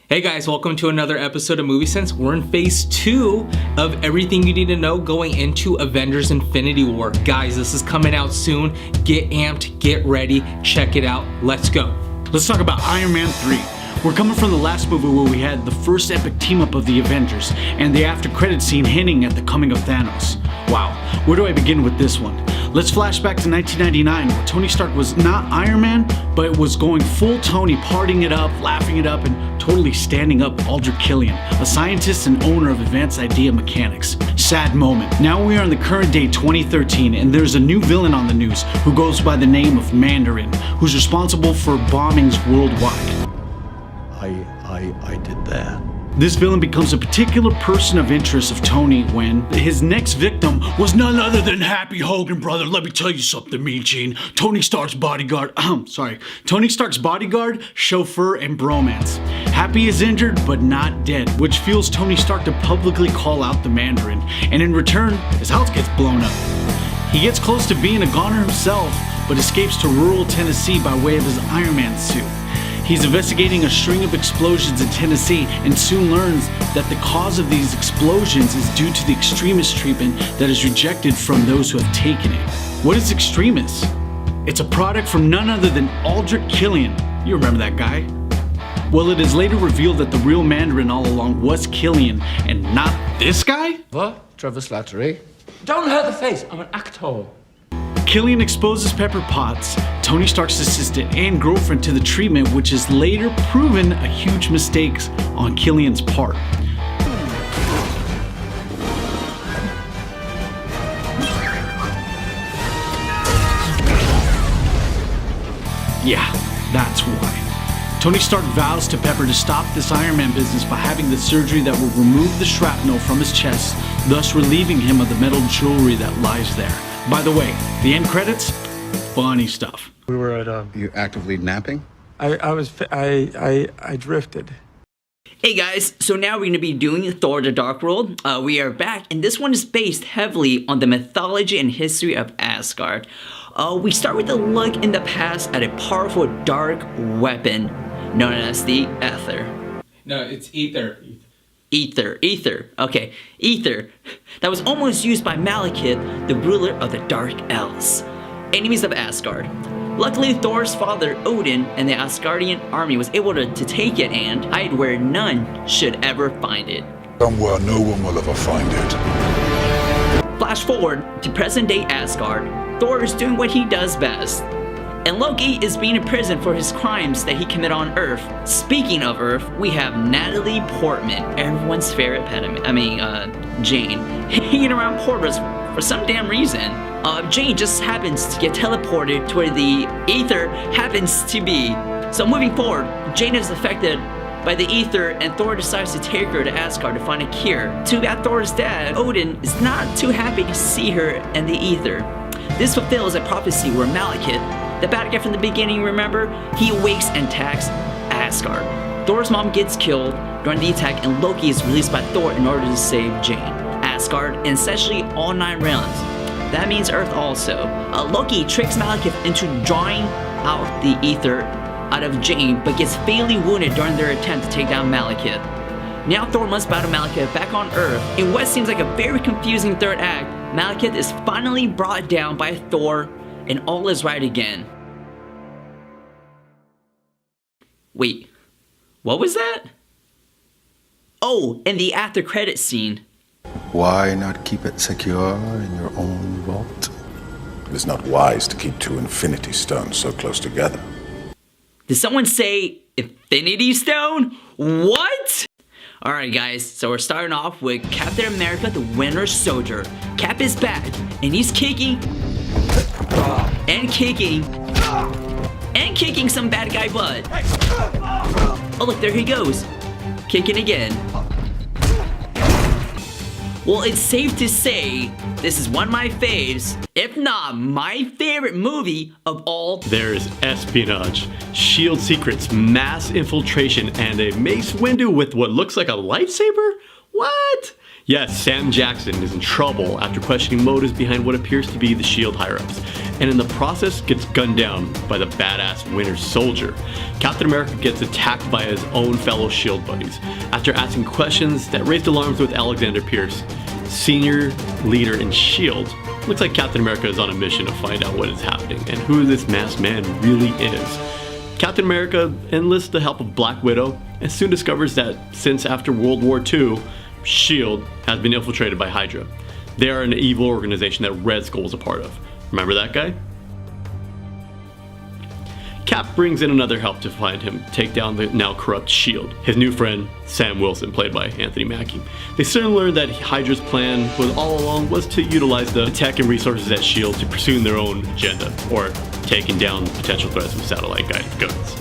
Hey guys, welcome to another episode of Movie Sense. We're in phase 2 of everything you need to know going into Avengers Infinity War. Guys, this is coming out soon. Get amped, get ready, check it out. Let's go. Let's talk about Iron Man 3. We're coming from the last movie where we had the first epic team up of the Avengers and the after credit scene hinting at the coming of Thanos. Wow, where do I begin with this one? Let's flash back to 1999 where Tony Stark was not Iron Man, but was going full Tony, partying it up, laughing it up, and totally standing up Aldrich Killian, a scientist and owner of Advanced Idea Mechanics. Sad moment. Now we are in the current day 2013 and there's a new villain on the news who goes by the name of Mandarin, who's responsible for bombings worldwide. I did that. This villain becomes a particular person of interest of Tony when his next victim was none other than Happy Hogan, brother. Let me tell you something, Mean Gene. Tony Stark's bodyguard, chauffeur, and bromance. Happy is injured, but not dead, which fuels Tony Stark to publicly call out the Mandarin, and in return, his house gets blown up. He gets close to being a goner himself, but escapes to rural Tennessee by way of his Iron Man suit. He's investigating a string of explosions in Tennessee and soon learns that the cause of these explosions is due to the extremist treatment that is rejected from those who have taken it. What is extremist? It's a product from none other than Aldrich Killian. You remember that guy? Well, it is later revealed that the real Mandarin all along was Killian and not this guy? What? Trevor Slattery? Don't hurt the face, I'm an actor. Killian exposes Pepper Potts, Tony Stark's assistant and girlfriend, to the treatment, which is later proven a huge mistake on Killian's part. Yeah, that's why. Tony Stark vows to Pepper to stop this Iron Man business by having the surgery that will remove the shrapnel from his chest, thus relieving him of the metal jewelry that lies there. By the way, the end credits, funny stuff. We were at You actively napping? I drifted. Hey guys, so now we're going to be doing Thor the Dark World. We are back, and this one is based heavily on the mythology and history of Asgard. We start with a look in the past at a powerful dark weapon known as the Aether. No, it's Ether. Ether. Okay, Ether. That was almost used by Malekith, the ruler of the Dark Elves, enemies of Asgard. Luckily, Thor's father, Odin, and the Asgardian army was able to take it and hide where none should ever find it. Somewhere no one will ever find it. Flash forward to present-day Asgard. Thor is doing what he does best, and Loki is being imprisoned for his crimes that he committed on Earth. Speaking of Earth, we have Natalie Portman, everyone's favorite pet, Jane, hanging around Portals for some damn reason. Jane just happens to get teleported to where the Aether happens to be. So moving forward, Jane is affected by the Aether, and Thor decides to take her to Asgard to find a cure. Too bad Thor's dad, Odin, is not too happy to see her and the Aether. This fulfills a prophecy where Malekith, the bad guy from the beginning, remember? He awakes and attacks Asgard. Thor's mom gets killed during the attack, and Loki is released by Thor in order to save Jane, Asgard, and essentially all 9 realms. That means Earth also. Loki tricks Malekith into drawing out the Aether out of Jane, but gets fatally wounded during their attempt to take down Malekith. Now Thor must battle Malekith back on Earth. In what seems like a very confusing third act, Malekith is finally brought down by Thor, and all is right again. Wait, what was that? Oh, and the after credit scene. Why not keep it secure in your own vault? It is not wise to keep 2 Infinity Stones so close together. Did someone say Infinity Stone? What? Alright guys, so we're starting off with Captain America the Winter Soldier. Cap is back, and he's kicking some bad guy butt. Oh look, there he goes. Kicking again. Well, it's safe to say this is one of my faves, if not my favorite movie of all. There's espionage, shield secrets, mass infiltration, and a Mace Windu with what looks like a lightsaber? What? Yes, Sam Jackson is in trouble after questioning motives behind what appears to be the S.H.I.E.L.D. higher-ups, and in the process gets gunned down by the badass Winter Soldier. Captain America gets attacked by his own fellow S.H.I.E.L.D. buddies after asking questions that raised alarms with Alexander Pierce, senior leader in S.H.I.E.L.D. Looks like Captain America is on a mission to find out what is happening and who this masked man really is. Captain America enlists the help of Black Widow and soon discovers that since after World War II, S.H.I.E.L.D. has been infiltrated by Hydra. They are an evil organization that Red Skull was a part of. Remember that guy? Cap brings in another help to find him, take down the now corrupt S.H.I.E.L.D. His new friend, Sam Wilson, played by Anthony Mackie. They soon learn that Hydra's plan all along was to utilize the tech and resources at S.H.I.E.L.D. to pursue their own agenda, or taking down potential threats with satellite-guided guns.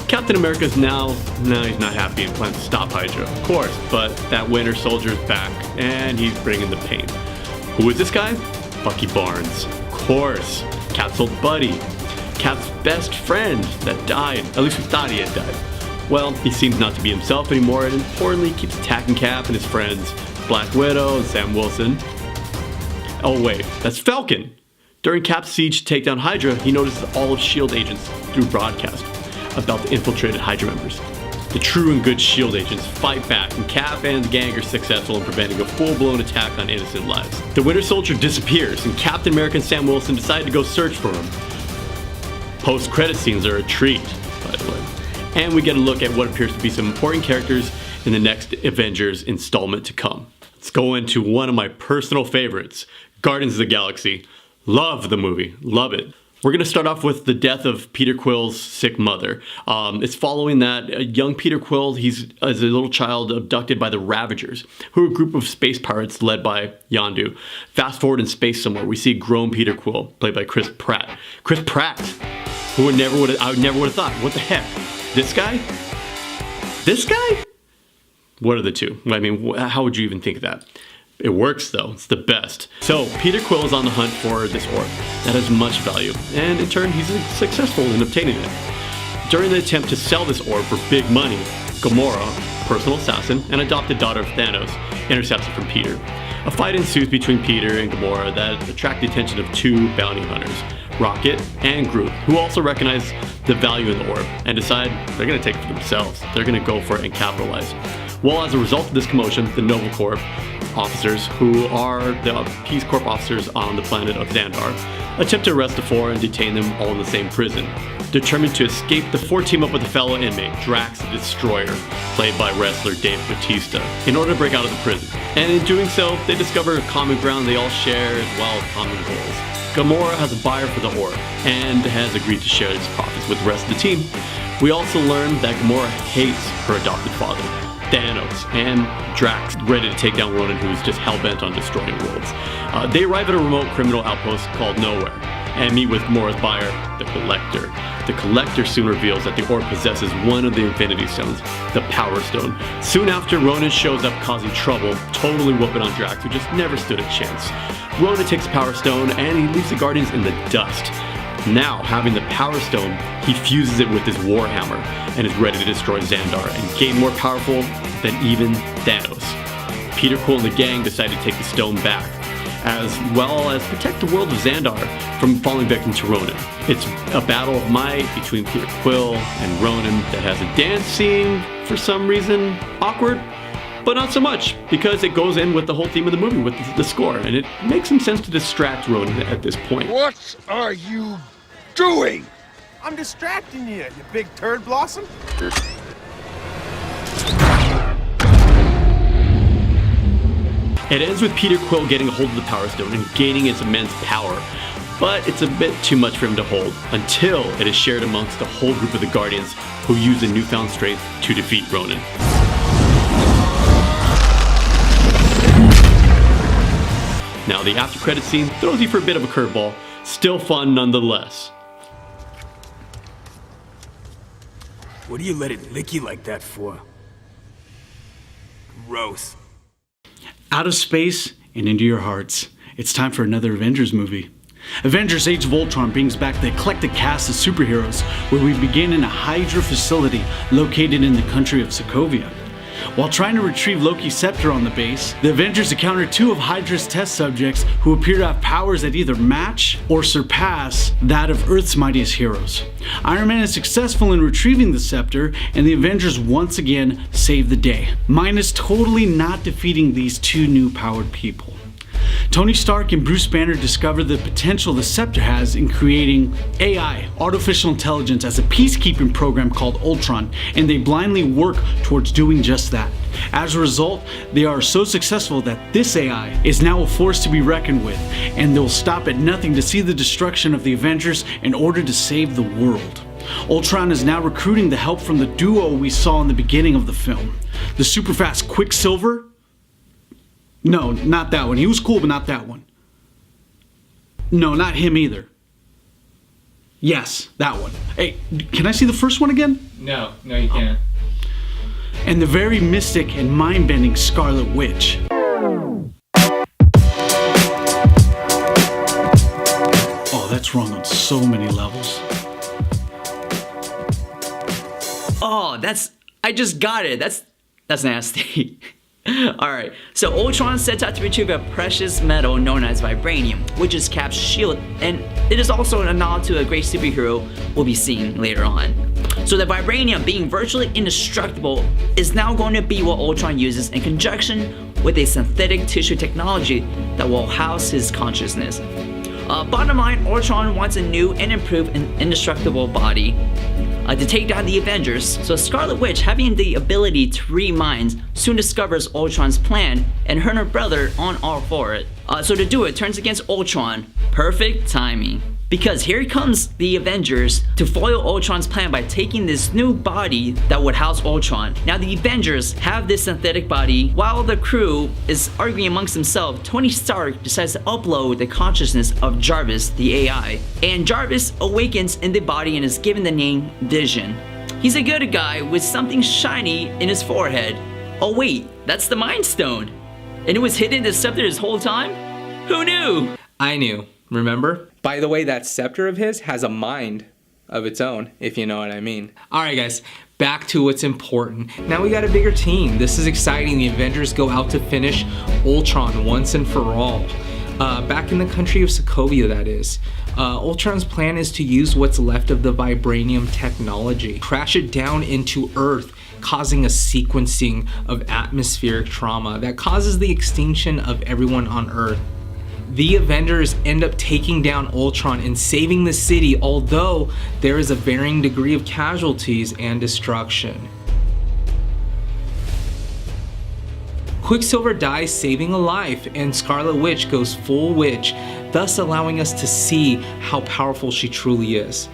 Captain America's now he's not happy and plans to stop Hydra, of course, but that Winter Soldier is back, and he's bringing the pain. Who is this guy? Bucky Barnes. Of course, Cap's old buddy. Cap's best friend that died, at least we thought he had died. Well, he seems not to be himself anymore, and importantly, keeps attacking Cap and his friends, Black Widow and Sam Wilson. Oh wait, that's Falcon! During Cap's siege to take down Hydra, he notices all of S.H.I.E.L.D. agents through broadcast about the infiltrated Hydra members. The true and good S.H.I.E.L.D. agents fight back, and Cap and the gang are successful in preventing a full-blown attack on innocent lives. The Winter Soldier disappears, and Captain America and Sam Wilson decide to go search for him. Post-credit scenes are a treat, by the way. And we get a look at what appears to be some important characters in the next Avengers installment to come. Let's go into one of my personal favorites, Guardians of the Galaxy. Love the movie, love it. We're going to start off with the death of Peter Quill's sick mother. It's following that young Peter Quill, he's as a little child abducted by the Ravagers, who are a group of space pirates led by Yondu. Fast forward in space somewhere, we see grown Peter Quill, played by Chris Pratt. Chris Pratt, who I never would have thought. What the heck? This guy? This guy? What are the two? I mean, how would you even think of that? It works though, it's the best. So, Peter Quill is on the hunt for this orb that has much value, and in turn, he's successful in obtaining it. During the attempt to sell this orb for big money, Gamora, personal assassin and adopted daughter of Thanos, intercepts it from Peter. A fight ensues between Peter and Gamora that attract the attention of two bounty hunters, Rocket and Groot, who also recognize the value in the orb and decide they're going to take it for themselves. They're going to go for it and capitalize. Well, as a result of this commotion, the Nova Corps officers, who are the Peace Corps officers on the planet of Xandar, attempt to arrest the four and detain them all in the same prison. Determined to escape, the four team up with a fellow inmate, Drax the Destroyer, played by wrestler Dave Bautista, in order to break out of the prison. And in doing so, they discover a common ground they all share as well as common goals. Gamora has a buyer for the orb and has agreed to share its profits with the rest of the team. We also learn that Gamora hates her adopted father, Thanos, and Drax, ready to take down Ronan, who's just hell-bent on destroying worlds. They arrive at a remote criminal outpost called Nowhere and meet with Gamora's buyer, the Collector. The Collector soon reveals that the orb possesses one of the Infinity Stones, the Power Stone. Soon after, Ronan shows up causing trouble, totally whooping on Drax, who just never stood a chance. Ronan takes the Power Stone and he leaves the Guardians in the dust. Now, having the Power Stone, he fuses it with his Warhammer and is ready to destroy Xandar and gain more powerful than even Thanos. Peter Quill and the gang decide to take the stone back, as well as protect the world of Xandar from falling victim to Ronan. It's a battle of might between Peter Quill and Ronan that has a dance scene, for some reason, awkward, but not so much, because it goes in with the whole theme of the movie, with the score, and it makes some sense to distract Ronan at this point. What are you doing? I'm distracting you, you big turd blossom. It ends with Peter Quill getting a hold of the Power Stone and gaining its immense power, but it's a bit too much for him to hold, until it is shared amongst the whole group of the Guardians, who use the newfound strength to defeat Ronan. Now, the after credit scene throws you for a bit of a curveball, still fun nonetheless. What do you let it lick you like that for? Gross. Out of space and into your hearts, it's time for another Avengers movie. Avengers Age of Ultron brings back the eclectic cast of superheroes, where we begin in a Hydra facility located in the country of Sokovia. While trying to retrieve Loki's scepter on the base, the Avengers encounter two of Hydra's test subjects who appear to have powers that either match or surpass that of Earth's mightiest heroes. Iron Man is successful in retrieving the scepter, and the Avengers once again save the day, minus totally not defeating these two new powered people. Tony Stark and Bruce Banner discover the potential the scepter has in creating AI, artificial intelligence, as a peacekeeping program called Ultron, and they blindly work towards doing just that. As a result, they are so successful that this AI is now a force to be reckoned with, and they'll stop at nothing to see the destruction of the Avengers in order to save the world. Ultron is now recruiting the help from the duo we saw in the beginning of the film. The super fast Quicksilver. No, not that one. He was cool, but not that one. No, not him either. Yes, that one. Hey, can I see the first one again? No, you can't. And the very mystic and mind-bending Scarlet Witch. Oh, that's wrong on so many levels. Oh, I just got it. That's nasty. Alright, so Ultron sets out to retrieve a precious metal known as vibranium, which is Cap's shield, and it is also a nod to a great superhero we'll be seeing later on. So the vibranium, being virtually indestructible, is now going to be what Ultron uses in conjunction with a synthetic tissue technology that will house his consciousness. Bottom line, Ultron wants a new and improved and indestructible body to take down the Avengers. So Scarlet Witch, having the ability to read minds, soon discovers Ultron's plan, and her and her brother aren't all for it. So to do it, turns against Ultron. Perfect timing. Because here comes the Avengers to foil Ultron's plan by taking this new body that would house Ultron. Now the Avengers have this synthetic body. While the crew is arguing amongst themselves, Tony Stark decides to upload the consciousness of Jarvis, the AI. And Jarvis awakens in the body and is given the name Vision. He's a good guy with something shiny in his forehead. Oh wait, that's the Mind Stone. And it was hidden in the scepter this whole time? Who knew? I knew. Remember? By the way, that scepter of his has a mind of its own, if you know what I mean. Alright guys, back to what's important. Now we got a bigger team. This is exciting. The Avengers go out to finish Ultron once and for all. Back in the country of Sokovia, that is. Ultron's plan is to use what's left of the vibranium technology, crash it down into Earth, causing a sequencing of atmospheric trauma that causes the extinction of everyone on Earth. The Avengers end up taking down Ultron and saving the city, although there is a varying degree of casualties and destruction. Quicksilver dies, saving a life, and Scarlet Witch goes full witch, thus allowing us to see how powerful she truly is.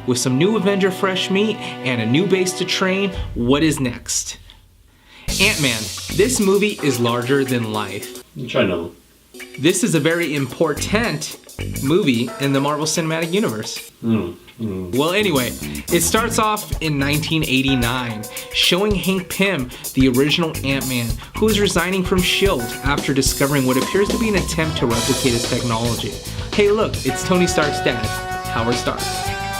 With some new Avenger fresh meat and a new base to train, what is next? Ant-Man. This movie is larger than life. I know. This is a very important movie in the Marvel Cinematic Universe. Well, anyway, it starts off in 1989, showing Hank Pym, the original Ant-Man, who is resigning from S.H.I.E.L.D. after discovering what appears to be an attempt to replicate his technology. Hey look, it's Tony Stark's dad, Howard Stark.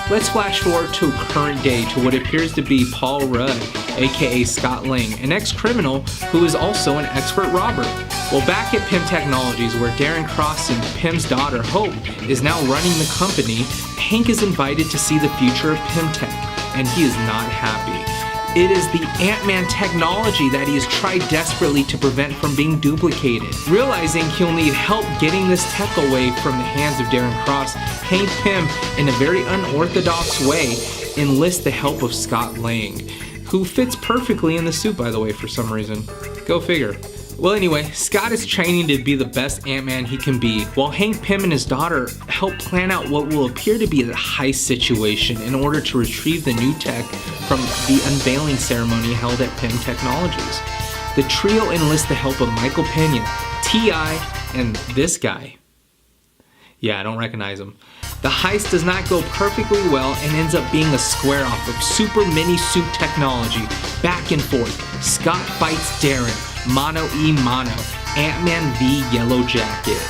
Let's flash forward to current day to what appears to be Paul Rudd, aka Scott Lang, an ex-criminal who is also an expert robber. Well, back at Pym Technologies, where Darren Cross and Pym's daughter, Hope, is now running the company, Hank is invited to see the future of Pym Tech, and he is not happy. It is the Ant-Man technology that he has tried desperately to prevent from being duplicated. Realizing he'll need help getting this tech away from the hands of Darren Cross, Hank Pym, in a very unorthodox way, enlists the help of Scott Lang, who fits perfectly in the suit, by the way, for some reason. Go figure. Well, anyway, Scott is training to be the best Ant-Man he can be, while Hank Pym and his daughter help plan out what will appear to be a heist situation in order to retrieve the new tech from the unveiling ceremony held at Pym Technologies. The trio enlists the help of Michael Pena, T.I., and this guy. Yeah, I don't recognize him. The heist does not go perfectly well and ends up being a square off of super mini suit technology. Back and forth, Scott fights Darren, mano e mano, Ant-Man v Yellow Jacket.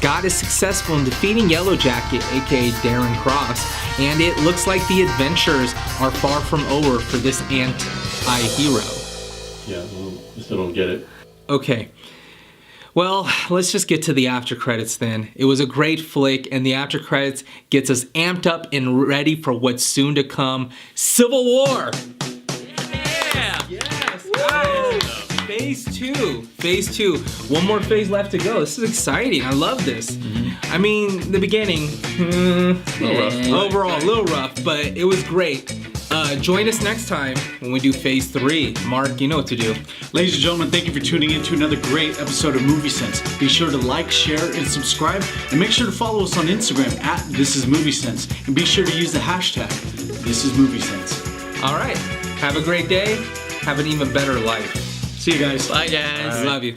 Scott is successful in defeating Yellow Jacket, aka Darren Cross, and it looks like the adventures are far from over for this anti-hero. Yeah, I still don't get it. Okay. Well, let's just get to the after credits then. It was a great flick, and the after credits gets us amped up and ready for what's soon to come. Civil War! Yeah! Yes, guys! Phase 2. Phase 2. One more phase left to go. This is exciting. I love this. I mean, the beginning, overall, a little rough, but it was great. Join us next time when we do Phase 3. Mark, you know what to do. Ladies and gentlemen, thank you for tuning in to another great episode of Movie Sense. Be sure to like, share, and subscribe, and make sure to follow us on Instagram at ThisIsMovieSense, and be sure to use the hashtag ThisIsMovieSense. All right. Have a great day. Have an even better life. See you guys. Bye, guys. Love you.